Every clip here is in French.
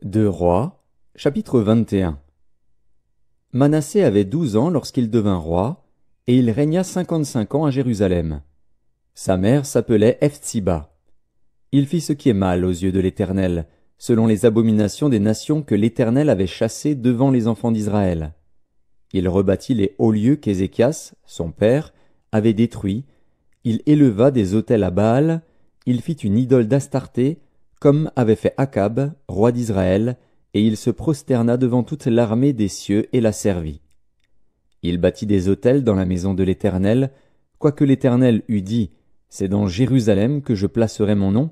Deux Rois, chapitre 21. Manassé avait 12 ans lorsqu'il devint roi, et il régna 55 ans à Jérusalem. Sa mère s'appelait Hephzibah. Il fit ce qui est mal aux yeux de l'Éternel, selon les abominations des nations que l'Éternel avait chassées devant les enfants d'Israël. Il rebâtit les hauts lieux qu'Ézéchias, son père, avait détruits. Il éleva des autels à Baal. Il fit une idole d'Astarté, comme avait fait Akab, roi d'Israël, et il se prosterna devant toute l'armée des cieux et la servit. Il bâtit des autels dans la maison de l'Éternel, quoique l'Éternel eût dit, « C'est dans Jérusalem que je placerai mon nom ».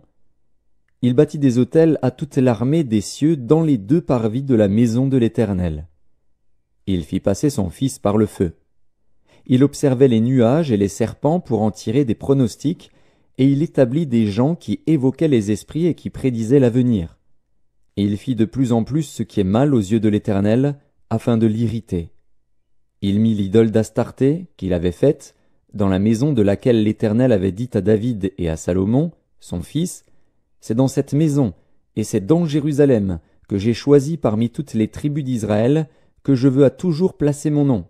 Il bâtit des autels à toute l'armée des cieux dans les deux parvis de la maison de l'Éternel. Il fit passer son fils par le feu. Il observait les nuages et les serpents pour en tirer des pronostics, et il établit des gens qui évoquaient les esprits et qui prédisaient l'avenir. Et il fit de plus en plus ce qui est mal aux yeux de l'Éternel, afin de l'irriter. Il mit l'idole d'Astarté, qu'il avait faite, dans la maison de laquelle l'Éternel avait dit à David et à Salomon, son fils, « C'est dans cette maison, et c'est dans Jérusalem, que j'ai choisi parmi toutes les tribus d'Israël, que je veux à toujours placer mon nom.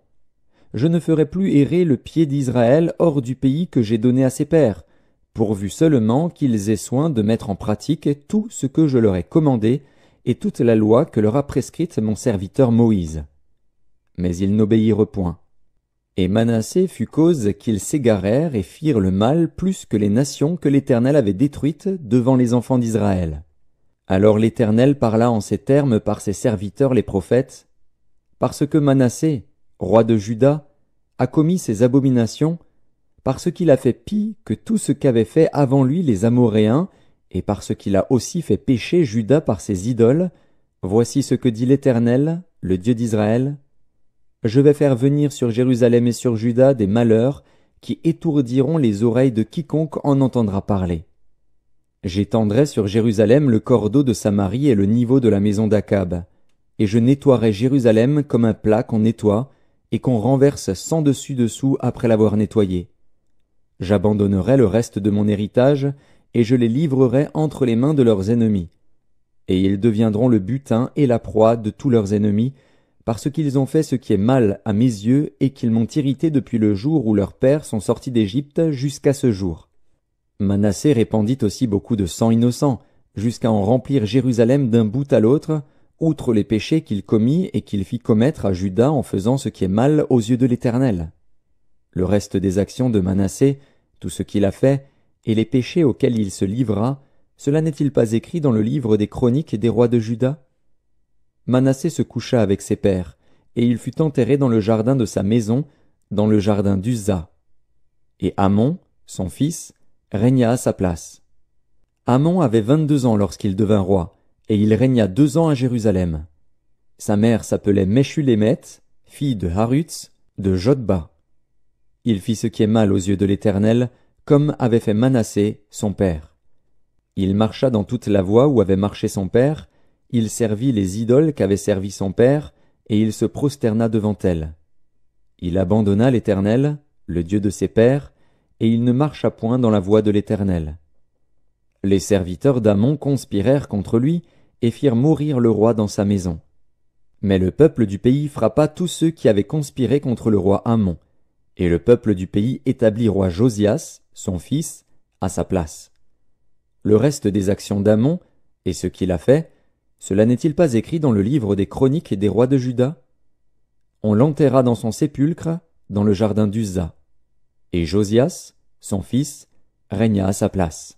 Je ne ferai plus errer le pied d'Israël hors du pays que j'ai donné à ses pères, pourvu seulement qu'ils aient soin de mettre en pratique tout ce que je leur ai commandé et toute la loi que leur a prescrite mon serviteur Moïse. » Mais ils n'obéirent point. Et Manassé fut cause qu'ils s'égarèrent et firent le mal plus que les nations que l'Éternel avait détruites devant les enfants d'Israël. Alors l'Éternel parla en ces termes par ses serviteurs les prophètes, « Parce que Manassé, roi de Juda, a commis ces abominations, parce qu'il a fait pis que tout ce qu'avaient fait avant lui les Amoréens, et parce qu'il a aussi fait pécher Juda par ses idoles, voici ce que dit l'Éternel, le Dieu d'Israël. Je vais faire venir sur Jérusalem et sur Juda des malheurs qui étourdiront les oreilles de quiconque en entendra parler. J'étendrai sur Jérusalem le cordeau de Samarie et le niveau de la maison d'Akab, et je nettoierai Jérusalem comme un plat qu'on nettoie et qu'on renverse sans dessus-dessous après l'avoir nettoyé. J'abandonnerai le reste de mon héritage, et je les livrerai entre les mains de leurs ennemis. Et ils deviendront le butin et la proie de tous leurs ennemis, parce qu'ils ont fait ce qui est mal à mes yeux et qu'ils m'ont irrité depuis le jour où leurs pères sont sortis d'Égypte jusqu'à ce jour. Manassé répandit aussi beaucoup de sang innocent, jusqu'à en remplir Jérusalem d'un bout à l'autre, outre les péchés qu'il commit et qu'il fit commettre à Juda en faisant ce qui est mal aux yeux de l'Éternel. Le reste des actions de Manassé, tout ce qu'il a fait, et les péchés auxquels il se livra, cela n'est-il pas écrit dans le livre des chroniques des rois de Juda? Manassé se coucha avec ses pères, et il fut enterré dans le jardin de sa maison, dans le jardin d'Uza. Et Amon, son fils, régna à sa place. Amon avait 22 ans lorsqu'il devint roi, et il régna 2 ans à Jérusalem. Sa mère s'appelait Meshulémeth, fille de Harutz, de Jotba. Il fit ce qui est mal aux yeux de l'Éternel, comme avait fait Manassé, son père. Il marcha dans toute la voie où avait marché son père, il servit les idoles qu'avait servi son père, et il se prosterna devant elles. Il abandonna l'Éternel, le Dieu de ses pères, et il ne marcha point dans la voie de l'Éternel. Les serviteurs d'Amon conspirèrent contre lui, et firent mourir le roi dans sa maison. Mais le peuple du pays frappa tous ceux qui avaient conspiré contre le roi Amon, et le peuple du pays établit roi Josias, son fils, à sa place. Le reste des actions d'Amon, et ce qu'il a fait, cela n'est-il pas écrit dans le livre des chroniques des rois de Juda? On l'enterra dans son sépulcre, dans le jardin d'Uza. Et Josias, son fils, régna à sa place.